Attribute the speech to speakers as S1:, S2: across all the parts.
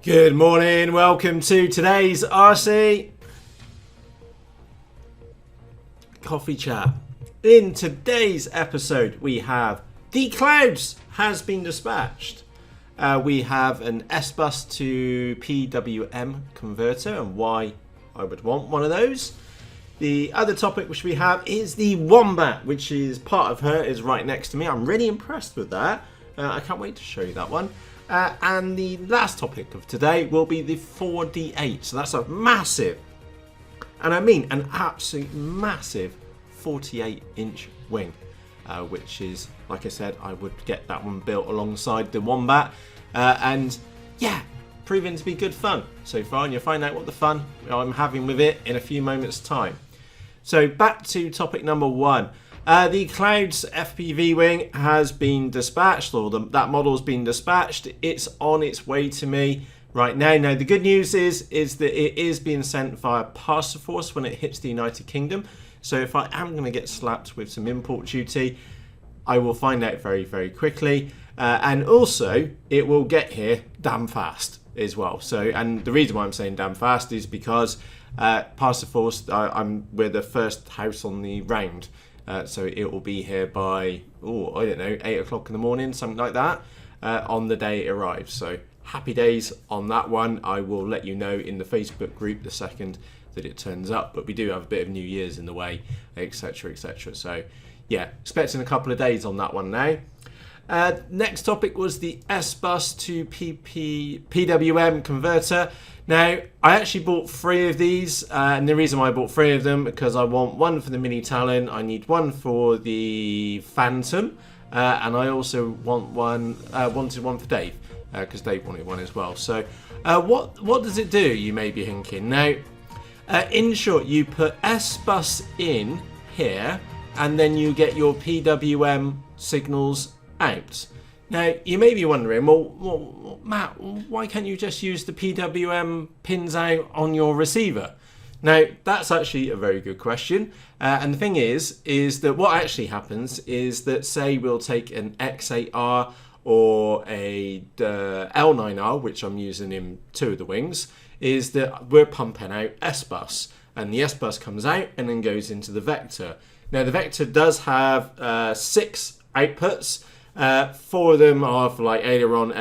S1: Good morning, welcome to today's RC Coffee Chat. In today's episode we have the clouds has been dispatched. We have an SBUS to PWM converter and why I would want one of those. The other topic which we have is the Wombat, which is part of her, is right next to me. I'm really impressed with that. I can't wait to show you that one. And the last topic of today will be the 4D8. So that's a massive, and I mean an absolute massive 48-inch wing, which is, like I said, I would get that one built alongside the Wombat. And yeah, proving to be good fun so far, and you'll find out what the fun I'm having with it in a few moments' time. So back to topic number one. The Clouds FPV wing has been dispatched, or that model has been dispatched. It's on its way to me right now. Now, the good news is that it is being sent via parcel force when it hits the United Kingdom. So if I am going to get slapped with some import duty, I will find out very, very quickly. And also, it will get here damn fast as well. So, and the reason why I'm saying damn fast is because parcel force, we're the first house on the round. So it will be here by, I don't know, 8 o'clock in the morning, something like that, on the day it arrives. So happy days on that one. I will let you know in the Facebook group the second that it turns up. But we do have a bit of New Year's in the way, etc., etc. So yeah, expecting a couple of days on that one now. Next topic was the SBUS to PWM converter. Now, I actually bought 3 of these, and the reason why I bought 3 of them, because I want one for the Mini Talon, I need one for the Phantom, and I also wanted one for Dave, because Dave wanted one as well. So, what does it do, you may be thinking? Now, in short, you put SBUS in here, and then you get your PWM signals out. Now, you may be wondering, well, Matt, why can't you just use the PWM pins out on your receiver? Now, that's actually a very good question. And the thing is that what actually happens is that, say, we'll take an X8R or a L9R, which I'm using in 2 of the wings, is that we're pumping out SBUS. And the SBUS comes out and then goes into the Vector. Now, the Vector does have 6 outputs. 4 of them are for like aileron,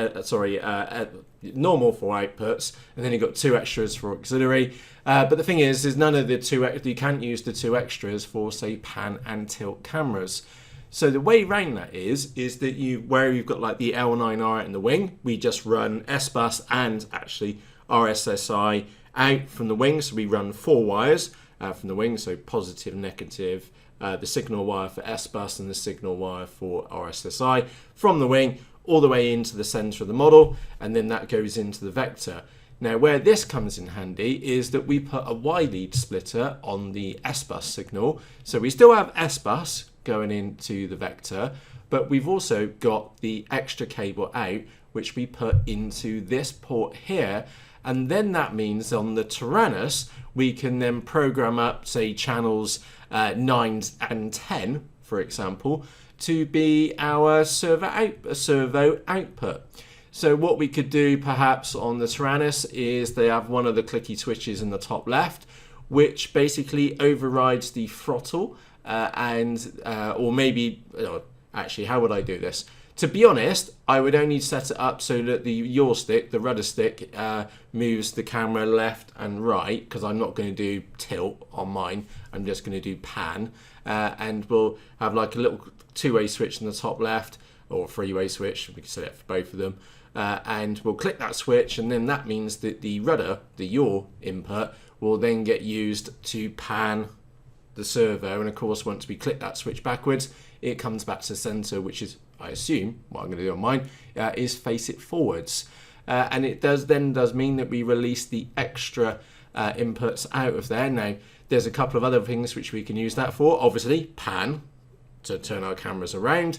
S1: normal 4 outputs, and then you've got 2 extras for auxiliary. But the thing is none of the 2, you can't use the 2 extras for, say, pan and tilt cameras. So the way around that is that where you've got like the L9R in the wing, we just run SBUS and actually RSSI out from the wing. So we run 4 wires from the wing, so positive, negative, the signal wire for SBUS and the signal wire for RSSI from the wing all the way into the center of the model, and then that goes into the Vector. Now, where this comes in handy is that we put a Y-lead splitter on the SBUS signal. So we still have SBUS going into the Vector, but we've also got the extra cable out, which we put into this port here. And then that means on the Tyrannus, we can then program up, say, channels 9 and 10, for example, to be our servo output. So what we could do perhaps on the Tyrannus is they have one of the clicky switches in the top left, which basically overrides the throttle or maybe, actually, how would I do this? To be honest, I would only set it up so that the yaw stick, the rudder stick, moves the camera left and right, because I'm not going to do tilt on mine. I'm just going to do pan. And we'll have like a little 2-way switch in the top left, or a 3-way switch. We can set it for both of them. And we'll click that switch, and then that means that the rudder, the yaw input, will then get used to pan the servo. And of course, once we click that switch backwards, it comes back to the center, which is, I assume, what I'm going to do on mine, is face it forwards. And it does mean that we release the extra inputs out of there. Now, there's a couple of other things which we can use that for. Obviously, pan, to turn our cameras around,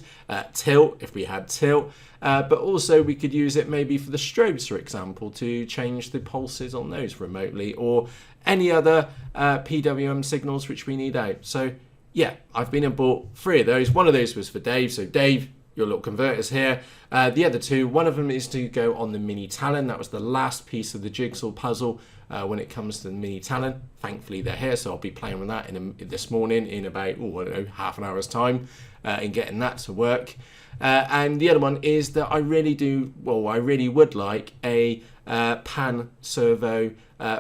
S1: tilt, if we had tilt, but also we could use it maybe for the strobes, for example, to change the pulses on those remotely, or any other PWM signals which we need out. So yeah, I've been and bought 3 of those. One of those was for Dave. So Dave, your little converters here. The other two, one of them is to go on the mini talon. That was the last piece of the jigsaw puzzle when it comes to the mini talon. Thankfully they're here, so I'll be playing with that this morning in about, I don't know, half an hour's time and getting that to work. And the other one is that I really would like a pan servo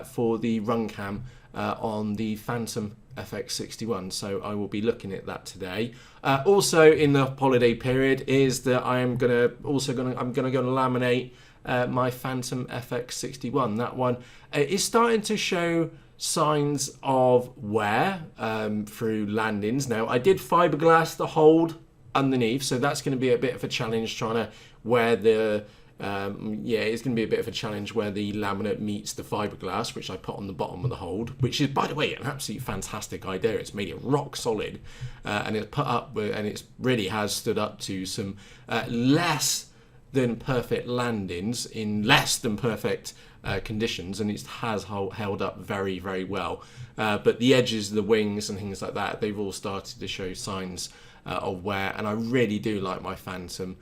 S1: for the run cam on the Phantom FX61, so I will be looking at that today. Also in the holiday period is that I'm gonna go and laminate my Phantom FX61. That one is starting to show signs of wear through landings. Now I did fiberglass the hold underneath, so that's going to be a bit of a challenge trying to wear the it's going to be a bit of a challenge where the laminate meets the fiberglass, which I put on the bottom of the hold, which is, by the way, an absolutely fantastic idea. It's made it rock solid, and it's put up with, and it really has stood up to some less than perfect landings in less than perfect conditions, and it has held up very, very well. But the edges of the wings and things like that, they've all started to show signs of wear, and I really do like my Phantom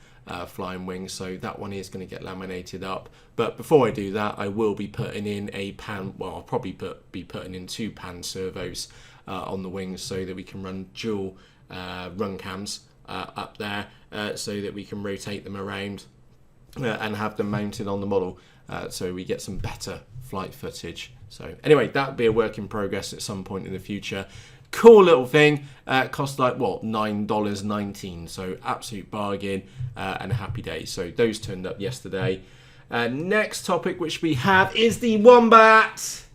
S1: flying wing, so that one is going to get laminated up. But before I do that, I will be putting in a pan, well, I'll probably be putting in 2 pan servos on the wings so that we can run dual run cams up there, so that we can rotate them around and have them mounted on the model, so we get some better flight footage. So anyway, that'll be a work in progress at some point in the future. Cool little thing. Cost like what, $9.19, so absolute bargain and a happy day. So those turned up yesterday. Next topic which we have is the Wombat.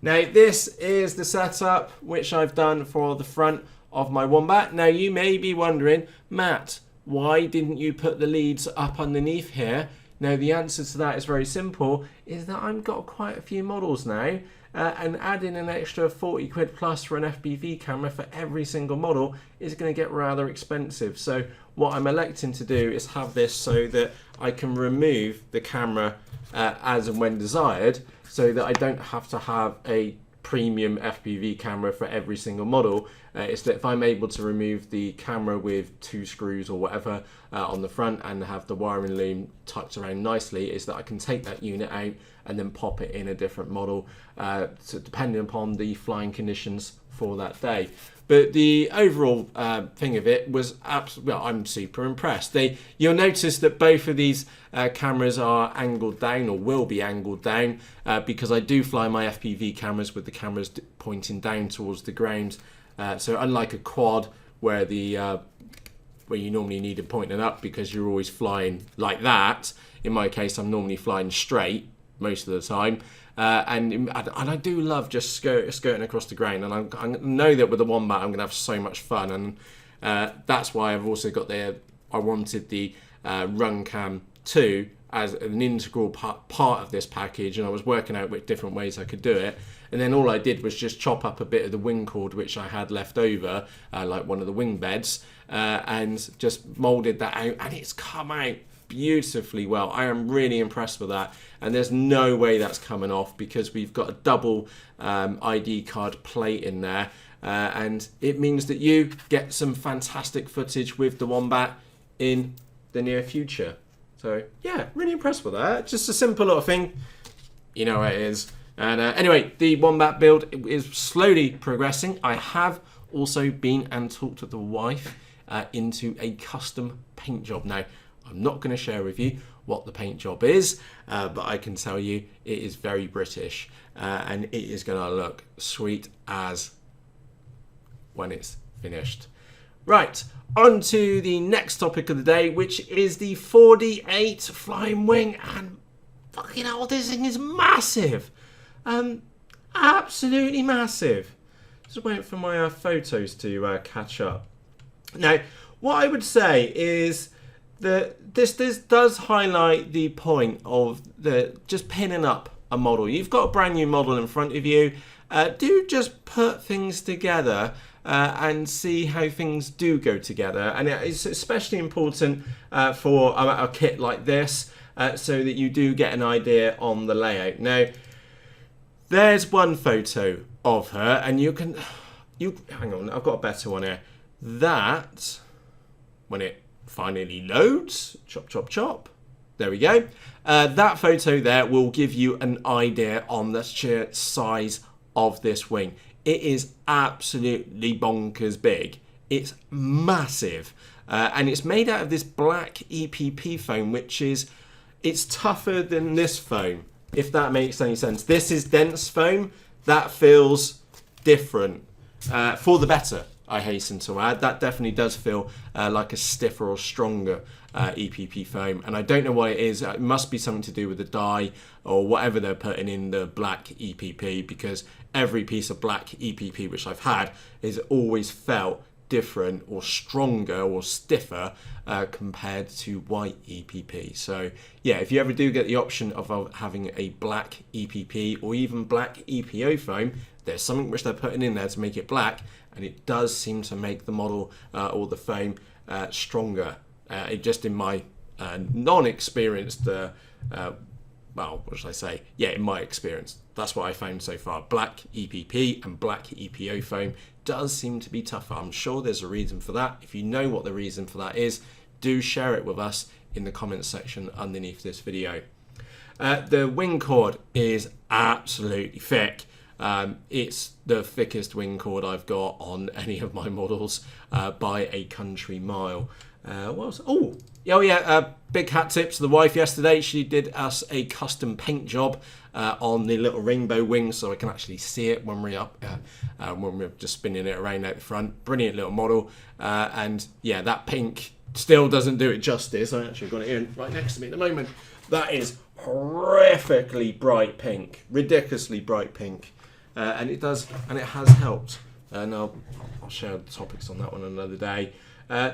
S1: Now this is the setup which I've done for the front of my Wombat. Now you may be wondering, Matt, why didn't you put the leads up underneath here? Now the answer to that is very simple, is that I've got quite a few models now, and adding an extra 40 quid plus for an FPV camera for every single model is going to get rather expensive. So what I'm electing to do is have this so that I can remove the camera as and when desired, so that I don't have to have a premium FPV camera for every single model. It's that if I'm able to remove the camera with 2 screws or whatever on the front and have the wiring loom tucked around nicely, is that I can take that unit out and then pop it in a different model, so depending upon the flying conditions for that day. But the overall thing of it was absolutely, well, I'm super impressed. You'll notice that both of these cameras are angled down, or will be angled down, because I do fly my FPV cameras with the cameras pointing down towards the ground. So unlike a quad where where you normally need it pointing up because you're always flying like that, in my case I'm normally flying straight most of the time. And I do love just skirting across the ground, and I know that with the Wombat I'm going to have so much fun, and that's why I've also got I wanted the Run Cam 2 as an integral part of this package, and I was working out which different ways I could do it. And then all I did was just chop up a bit of the wing cord which I had left over, like one of the wing beds, and just moulded that out, and it's come out beautifully well. I am really impressed with that, and there's no way that's coming off because we've got a double ID card plate in there, and it means that you get some fantastic footage with the Wombat in the near future. So yeah, really impressed with that. Just a simple little thing, you know what it is. And anyway, the Wombat build is slowly progressing. I have also been and talked to the wife into a custom paint job. Now, I'm not going to share with you what the paint job is, but I can tell you it is very British, and it is going to look sweet as when it's finished. Right, on to the next topic of the day, which is the 48 flying wing, and fucking hell, this thing is massive. Absolutely massive. Just waiting for my photos to catch up. Now, what I would say is that this does highlight the point of just pinning up a model. You've got a brand new model in front of you. Do just put things together and see how things do go together. And it's especially important for a kit like this, so that you do get an idea on the layout. Now, there's one photo of her, and hang on, I've got a better one here. That, when it finally loads. Chop, chop, chop. There we go. That photo there will give you an idea on the sheer size of this wing. It is absolutely bonkers big. It's massive. And it's made out of this black EPP foam, which is, it's tougher than this foam, if that makes any sense. This is dense foam. That feels different. For the better, I hasten to add. That definitely does feel like a stiffer or stronger EPP foam. And I don't know what it is. It must be something to do with the dye or whatever they're putting in the black EPP, because every piece of black EPP which I've had is always felt different or stronger or stiffer compared to white EPP. So yeah, if you ever do get the option of having a black EPP or even black EPO foam, there's something which they're putting in there to make it black, and it does seem to make the model or the foam stronger. It just, in my non-experienced well, what should I say? Yeah, in my experience, that's what I found so far. Black EPP and black EPO foam does seem to be tougher. I'm sure there's a reason for that. If you know what the reason for that is, do share it with us in the comments section underneath this video. The wing cord is absolutely thick. It's the thickest wing cord I've got on any of my models by a country mile. What else? Oh yeah, big hat tip to the wife yesterday. She did us a custom paint job on the little rainbow wing, so I can actually see it when we're up, when we're just spinning it around out the front. Brilliant little model, and yeah, that pink still doesn't do it justice. I actually got it in right next to me at the moment. That is horrifically bright pink, ridiculously bright pink, and it does, and it has helped. And I'll share the topics on that one another day.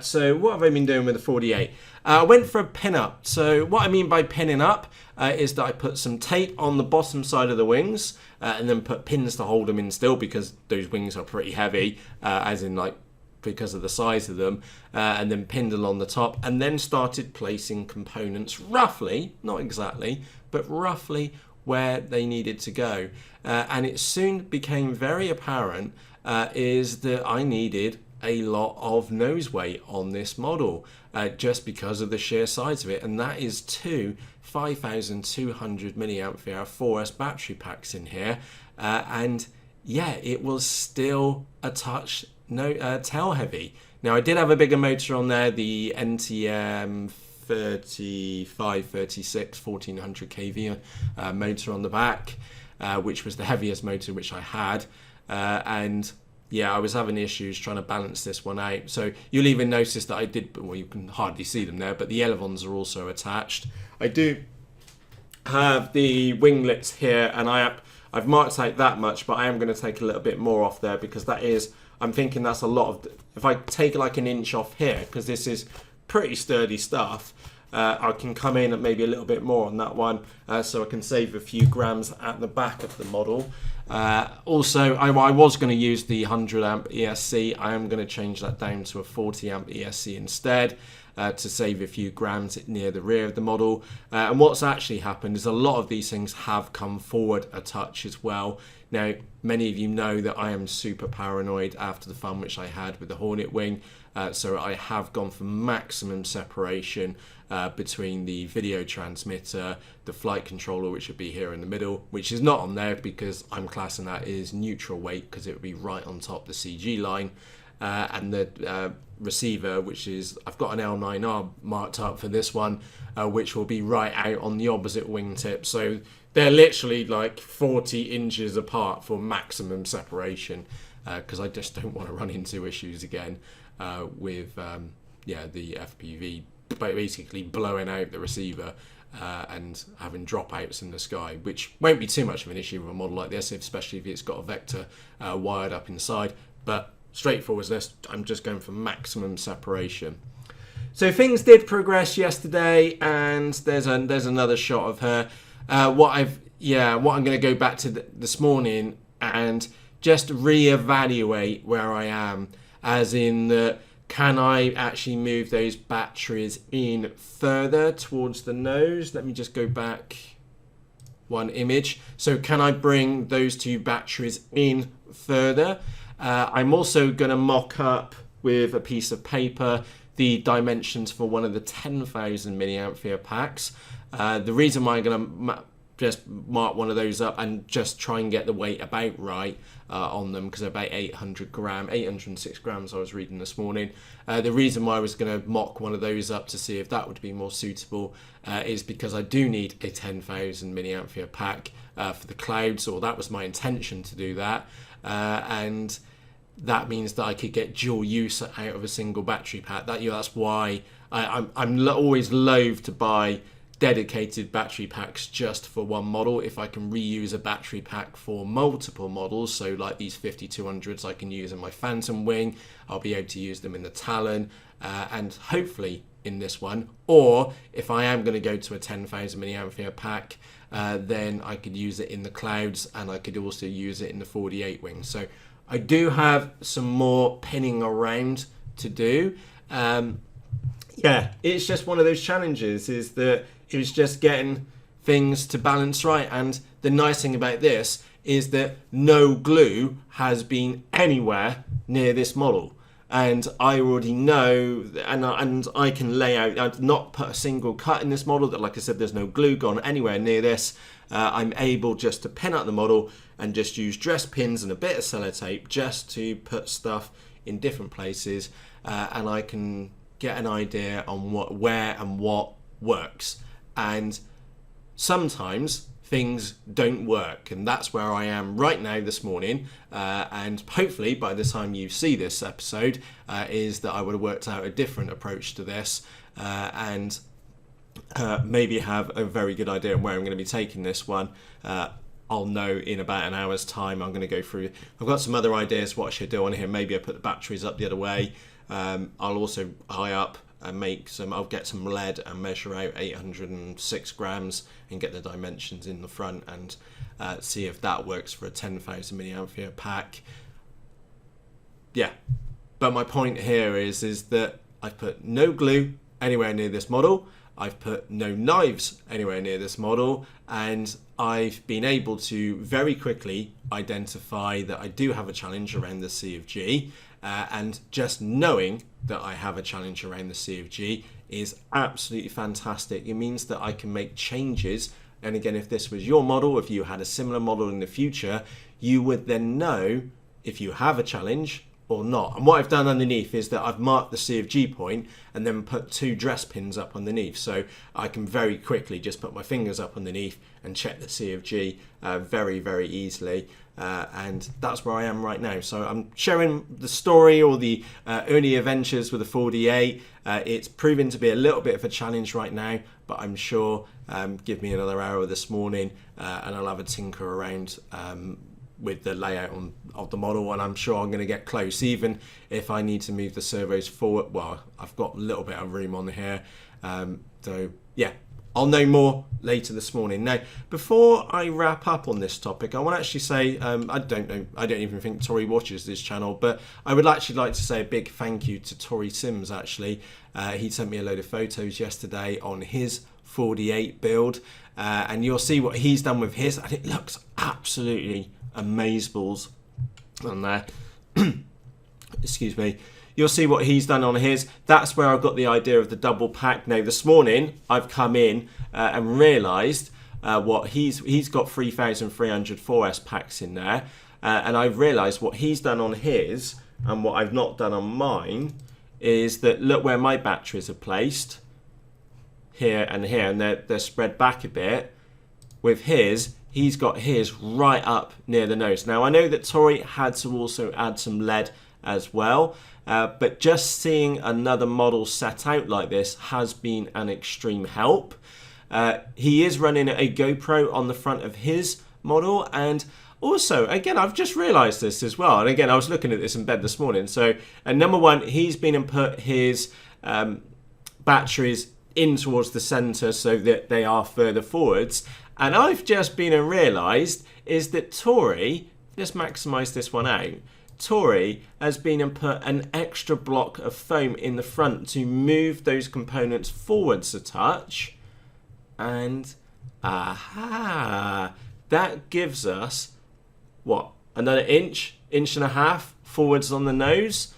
S1: So what have I been doing with the 48? I went for a pin-up. So what I mean by pinning up is that I put some tape on the bottom side of the wings and then put pins to hold them in still, because those wings are pretty heavy, as in like because of the size of them, and then pinned along the top, and then started placing components roughly, not exactly, but roughly where they needed to go. And it soon became very apparent is that I needed a lot of nose weight on this model just because of the sheer size of it, and that is two 5200 milliamp hour 4S battery packs in here, and yeah, it was still a touch tail heavy. Now I did have a bigger motor on there, the NTM 3536 1400 kV motor on the back, which was the heaviest motor which I had, and yeah, I was having issues trying to balance this one out. So you'll even notice that I did, well, you can hardly see them there, but the elevons are also attached. I do have the winglets here, and I've marked out that much, but I am going to take a little bit more off there, because that is, I'm thinking that's a lot of, if I take like an inch off here, because this is pretty sturdy stuff, I can come in at maybe a little bit more on that one, so I can save a few grams at the back of the model. Also, I was going to use the 100 amp ESC. I am going to change that down to a 40 amp ESC instead, to save a few grams near the rear of the model. And what's actually happened is a lot of these things have come forward a touch as well. Now, many of you know that I am super paranoid after the fun which I had with the Hornet wing, so I have gone for maximum separation between the video transmitter, the flight controller, which would be here in the middle, which is not on there because I'm classing that as neutral weight, because it would be right on top of the CG line, and the receiver, which is, I've got an L9R marked up for this one, which will be right out on the opposite wingtip. So they're literally like 40 inches apart for maximum separation, because I just don't want to run into issues again with yeah, the FPV basically blowing out the receiver and having dropouts in the sky, which won't be too much of an issue with a model like this, especially if it's got a vector wired up inside. But straightforward as this, I'm just going for maximum separation. So things did progress yesterday, and there's another shot of her. What I'm going to go back to this morning and just reevaluate where I am, as in that, can I actually move those batteries in further towards the nose? Let me just go back one image. So can I bring those two batteries in further? I'm also going to mock up with a piece of paper the dimensions for one of the 10,000 milliampere packs. The reason why I'm going to just mark one of those up and just try and get the weight about right on them, because they're about 806 grams I was reading this morning. The reason why I was going to mock one of those up to see if that would be more suitable is because I do need a 10,000 milliampere pack for the clouds, or that was my intention to do that. And that means that I could get dual use out of a single battery pack. That's why I'm always loath to buy dedicated battery packs just for one model. If I can reuse a battery pack for multiple models, so like these 5200s I can use in my Phantom Wing, I'll be able to use them in the Talon, and hopefully in this one. Or if I am going to go to a 10,000 milliampere pack, then I could use it in the clouds, and I could also use it in the 48 wing. So I do have some more pinning around to do. Yeah, it's just one of those challenges, is that it was just getting things to balance right. And the nice thing about this is that no glue has been anywhere near this model. And I already know, and I can lay out, I've not put a single cut in this model, that, like I said, there's no glue gone anywhere near this. I'm able just to pin up the model and just use dress pins and a bit of sellotape just to put stuff in different places, and I can get an idea on where and what works. And sometimes things don't work, and that's where I am right now this morning, and hopefully by the time you see this episode is that I would have worked out a different approach to this, and maybe have a very good idea on where I'm going to be taking this one. I'll know in about an hour's time. I'm going to go through, I've got some other ideas what I should do on here. Maybe I put the batteries up the other way. I'll also eye up and I'll get some lead and measure out 806 grams and get the dimensions in the front, and see if that works for a 10,000 milliampere pack. Yeah, but my point here is that I've put no glue anywhere near this model. I've put no knives anywhere near this model, and I've been able to very quickly identify that I do have a challenge around the C of G, and just knowing that I have a challenge around the C of G is absolutely fantastic. It means that I can make changes, and again, if this was your model, if you had a similar model in the future, you would then know if you have a challenge or not. And what I've done underneath is that I've marked the C of G point and then put 2 dress pins up underneath, so I can very quickly just put my fingers up underneath and check the C of G very, very easily. And that's where I am right now. So I'm sharing the story, or the early adventures with the 48. It's proven to be a little bit of a challenge right now, but I'm sure give me another hour this morning and I'll have a tinker around with the layout of the model, and I'm sure I'm going to get close, even if I need to move the servos forward. Well, I've got a little bit of room on here, so yeah, I'll know more later this morning. Now, before I wrap up on this topic, I want to actually say, I don't even think Tory watches this channel, but I would actually like to say a big thank you to Tory Sims. Actually, he sent me a load of photos yesterday on his 48 build, and you'll see what he's done with his, and it looks absolutely amazeballs on there. Excuse me. You'll see what he's done on his. That's where I've got the idea of the double pack. Now, this morning I've come in and realised what he's got 3,300 4S packs in there, and I've realised what he's done on his and what I've not done on mine is that look where my batteries are placed here, and they're spread back a bit. With his, he's got his right up near the nose. Now, I know that Tory had to also add some lead as well, but just seeing another model set out like this has been an extreme help. He is running a GoPro on the front of his model, and also, again, I've just realised this as well, and again, I was looking at this in bed this morning. So, number one, he's been and put his batteries in towards the centre so that they are further forwards. And I've just been and realised is that Tory, let's maximise this one out, Tory has been and put an extra block of foam in the front to move those components forwards a touch. And, aha, that gives us, what, another inch and a half forwards on the nose.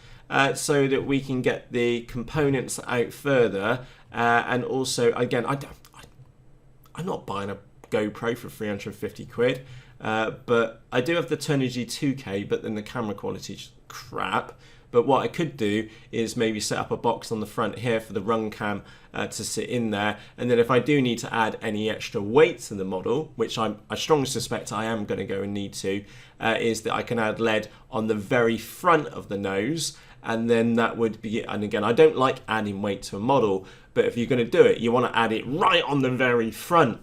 S1: so that we can get the components out further. And also, again, I'm not buying a GoPro for 350 quid, but I do have the Turnigy 2K, but then the camera quality is crap. But what I could do is maybe set up a box on the front here for the run cam to sit in there. And then if I do need to add any extra weight to the model, which I strongly suspect I am going to go and need to, is that I can add lead on the very front of the nose. And then that would be, and again, I don't like adding weight to a model, but if you're going to do it, you want to add it right on the very front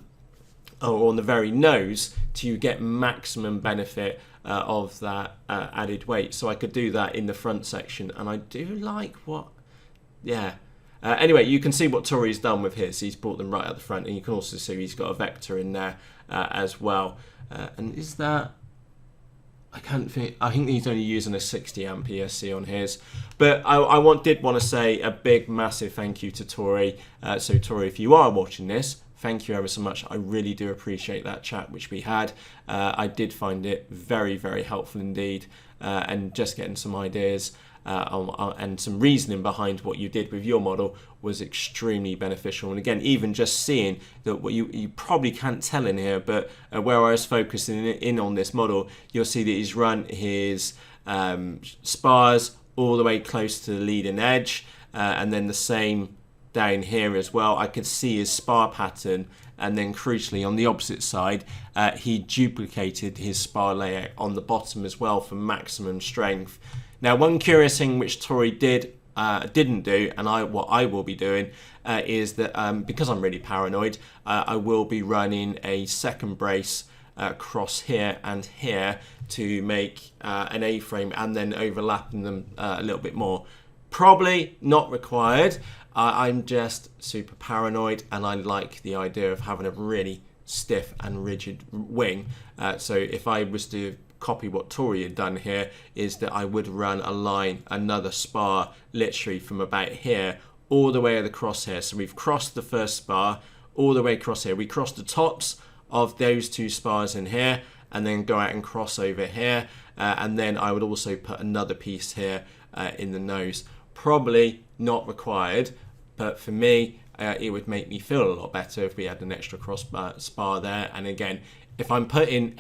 S1: or on the very nose to get maximum benefit of that added weight. So I could do that in the front section, and I do like what, yeah. Anyway, you can see what Tory's done with his. He's brought them right at the front, and you can also see he's got a vector in there as well. And is that, I think he's only using a 60 amp ESC on his. But I did want to say a big, massive thank you to Tory. So Tory, if you are watching this, thank you ever so much. I really do appreciate that chat which we had. I did find it very, very helpful indeed. And just getting some ideas and some reasoning behind what you did with your model was extremely beneficial. And again, even just seeing that, what you probably can't tell in here, but where I was focusing in on this model, you'll see that he's run his spars all the way close to the leading edge, and then the same down here as well. I could see his spar pattern, and then crucially on the opposite side, he duplicated his spar layout on the bottom as well for maximum strength. Now, one curious thing which Tory didn't do, and what I will be doing, is that because I'm really paranoid, I will be running a second brace across here and here to make an A-frame, and then overlapping them a little bit more. Probably not required. I'm just super paranoid, and I like the idea of having a really stiff and rigid wing. So if I was to copy what Tory had done here, is that I would run a line, another spar, literally from about here all the way across here. So we've crossed the first spar all the way across here. We crossed the tops of those two spars in here, and then go out and cross over here. And then I would also put another piece here in the nose. Probably not required, but for me, it would make me feel a lot better if we had an extra cross spar there. And again, if I'm putting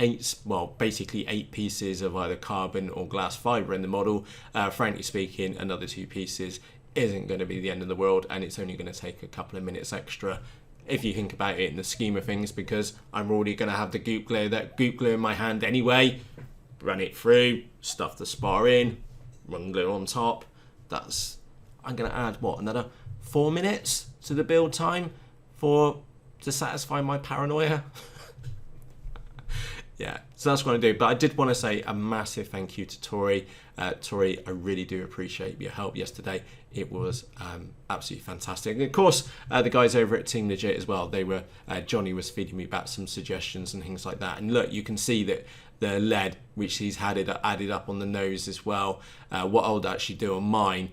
S1: basically 8 pieces of either carbon or glass fibre in the model, frankly speaking, another 2 pieces isn't going to be the end of the world, and it's only going to take a couple of minutes extra if you think about it in the scheme of things, because I'm already going to have the goop glue in my hand anyway. Run it through, stuff the spar in, run glue on top. I'm going to add another 4 minutes to the build time to satisfy my paranoia. Yeah, so that's what I do. But I did want to say a massive thank you to Tory. Tory, I really do appreciate your help yesterday. It was absolutely fantastic. And of course, the guys over at Team Legit as well, Johnny was feeding me back some suggestions and things like that. And look, you can see that the lead, which he's added up on the nose as well. What I would actually do on mine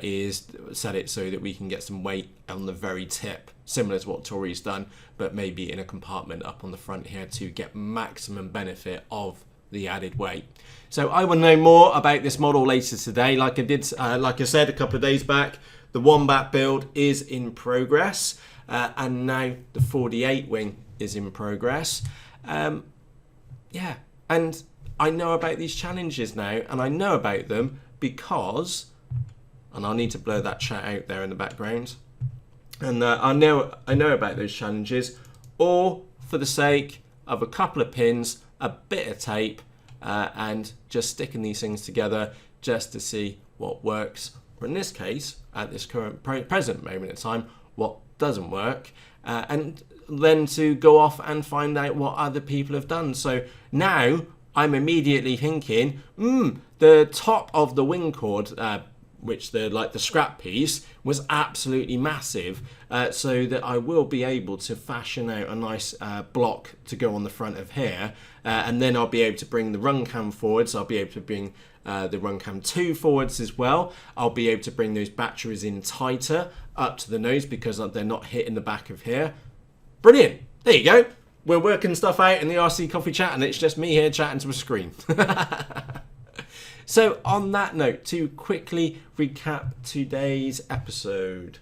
S1: is set it so that we can get some weight on the very tip, similar to what Tory's done, but maybe in a compartment up on the front here to get maximum benefit of the added weight. So I will know more about this model later today. Like I said a couple of days back, the Wombat build is in progress, and now the 48 wing is in progress. Yeah, and I know about these challenges now, and I know about them because, and I'll need to blur that chat out there in the background, and I know about those challenges, all for the sake of a couple of pins, a bit of tape, and just sticking these things together just to see what works, or in this case, at this present moment in time, what doesn't work, and then to go off and find out what other people have done. So now I'm immediately thinking, the top of the wing cord, which the scrap piece, was absolutely massive, so that I will be able to fashion out a nice block to go on the front of here, and then I'll be able to bring the run cam forwards. I'll be able to bring the run cam 2 forwards as well. I'll be able to bring those batteries in tighter up to the nose because they're not hitting the back of here. Brilliant. There you go. We're working stuff out in the RC Coffee Chat, and it's just me here chatting to a screen. So on that note, to quickly recap today's episode,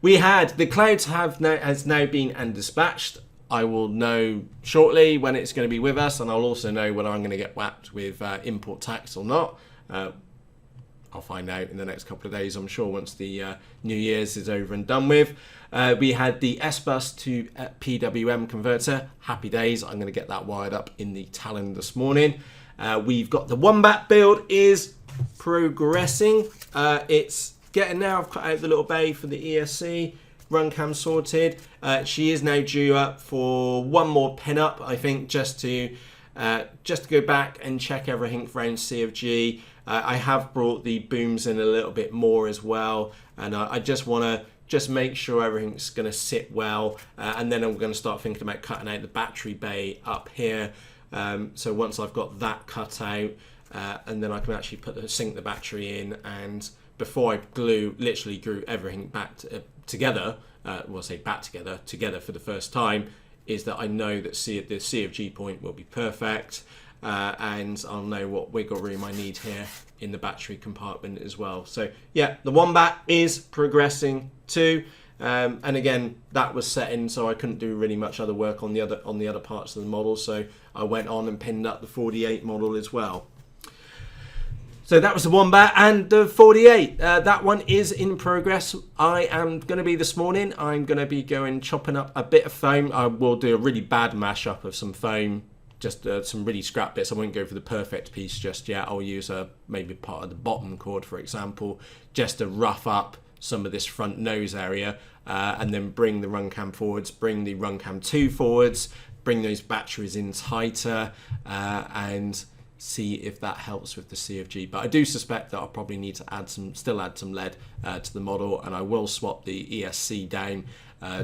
S1: we had the clouds has now been and dispatched. I will know shortly when it's going to be with us, and I'll also know whether I'm going to get whacked with import tax or not. I'll find out in the next couple of days, I'm sure, once the New Year's is over and done with. We had the SBUS to PWM converter. Happy days. I'm going to get that wired up in the Talon this morning. We've got the Wombat build is progressing. It's getting now. I've cut out the little bay for the ESC. Run cam sorted. She is now due up for one more Pinup, I think, just to go back and check everything around CFG. I have brought the booms in a little bit more as well, and I just want to make sure everything's going to sit well, and then I'm going to start thinking about cutting out the battery bay up here. So once I've got that cut out, and then I can actually sink the battery in, and before I literally glue everything back together, together for the first time, is that I know that the CFG point will be perfect, and I'll know what wiggle room I need here in the battery compartment as well. So yeah, the Wombat is progressing too, and again, that was set in, so I couldn't do really much other work on the other parts of the model, so I went on and pinned up the 48 model as well. So that was the Wombat and the 48. That one is in progress. I am going to be this morning. I'm going to be chopping up a bit of foam. I will do a really bad mashup of some foam, just some really scrap bits. I won't go for the perfect piece just yet. I'll use maybe part of the bottom cord, for example, just to rough up some of this front nose area, and then bring the run cam forwards, bring the run cam 2 forwards, bring those batteries in tighter, and see if that helps with the CFG. But I do suspect that I'll probably need to still add some lead to the model, and I will swap the ESC down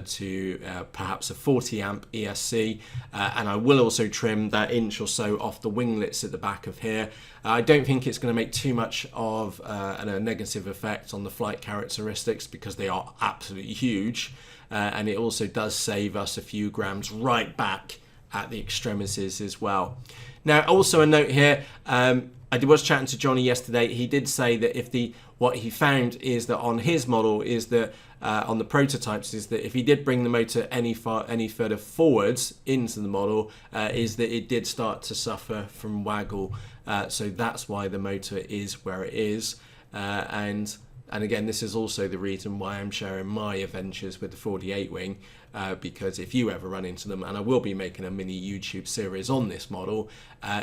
S1: to perhaps a 40 amp ESC, and I will also trim that inch or so off the winglets at the back of here. I don't think it's going to make too much of a negative effect on the flight characteristics, because they are absolutely huge, and it also does save us a few grams right back at the extremities as well. Now, also a note here, I was chatting to Johnny yesterday. He did say that what he found is that on his model is that on the prototypes is that if he did bring the motor any further forwards into the model, is that it did start to suffer from waggle. So that's why the motor is where it is. And again, this is also the reason why I'm sharing my adventures with the 48 wing, because if you ever run into them, and I will be making a mini YouTube series on this model,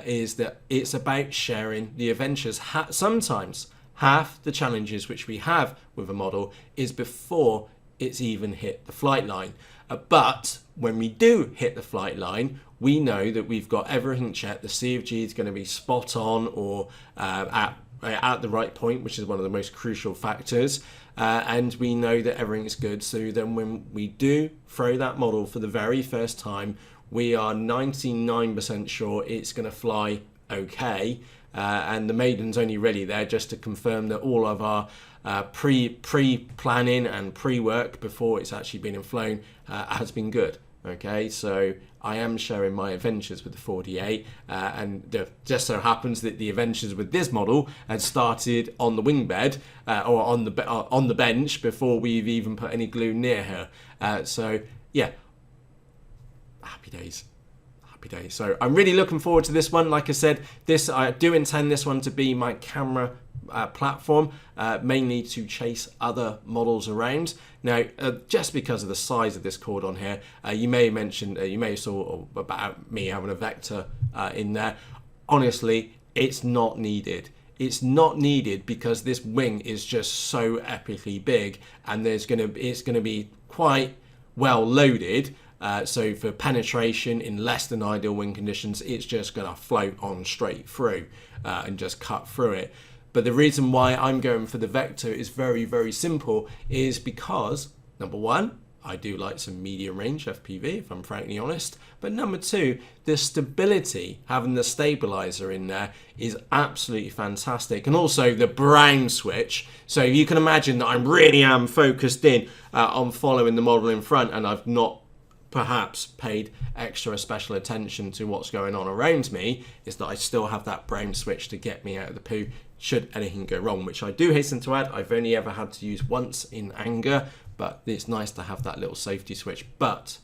S1: is that it's about sharing the adventures. Sometimes half the challenges which we have with a model is before it's even hit the flight line. But when we do hit the flight line, we know that we've got everything checked. The CFG is going to be spot on, or at the right point, which is one of the most crucial factors, and we know that everything's good. So then when we do throw that model for the very first time, we are 99% sure it's going to fly okay, and the Maiden's only ready there just to confirm that all of our pre-planning and pre-work before it's actually been flown has been good. Okay, so I am sharing my adventures with the 48, and just so happens that the adventures with this model had started on the wing bed, or on the bench, before we've even put any glue near her. So yeah, happy days. So I'm really looking forward to this one. Like I said, I do intend this one to be my camera platform, mainly to chase other models around. Now, just because of the size of this cord on here, you may have saw about me having a vector in there. Honestly, it's not needed. It's not needed because this wing is just so epically big, and it's going to be quite well loaded. So for penetration in less than ideal wing conditions, it's just going to float on straight through and just cut through it. But the reason why I'm going for the Vector is very, very simple, is because, number one, I do like some medium range FPV, if I'm frankly honest. But number two, the stability, having the stabilizer in there, is absolutely fantastic. And also the brown switch. So you can imagine that I really am focused in on following the model in front, and I've not perhaps paid extra special attention to what's going on around me is that I still have that brown switch to get me out of the poo should anything go wrong, which I do hasten to add, I've only ever had to use once in anger, but it's nice to have that little safety switch. But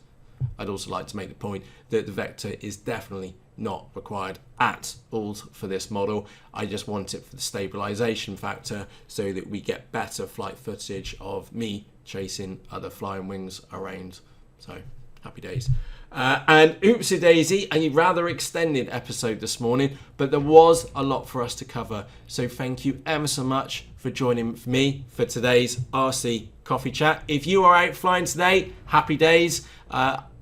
S1: I'd also like to make the point that the vector is definitely not required at all for this model. I just want it for the stabilization factor so that we get better flight footage of me chasing other flying wings around. So happy days. And oopsie daisy, a rather extended episode this morning, but there was a lot for us to cover. So thank you ever so much for joining me for today's RC Coffee Chat. If you are out flying today, happy days.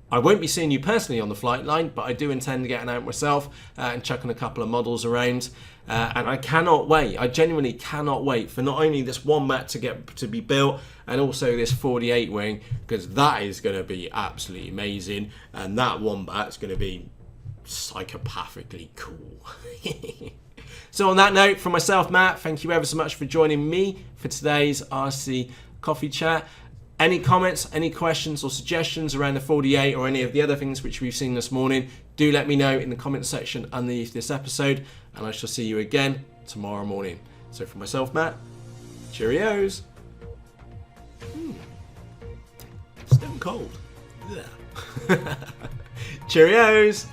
S1: I won't be seeing you personally on the flight line, but I do intend to get out myself and chucking a couple of models around. And I cannot wait. I genuinely cannot wait for not only this Wombat to be built and also this 48 wing, because that is going to be absolutely amazing. And that Wombat's going to be psychopathically cool. So on that note, from myself, Matt, thank you ever so much for joining me for today's RC Coffee Chat. Any comments, any questions or suggestions around the 48 or any of the other things which we've seen this morning, do let me know in the comments section underneath this episode, and I shall see you again tomorrow morning. So for myself, Matt, cheerios. Still cold. Yeah. Cheerios.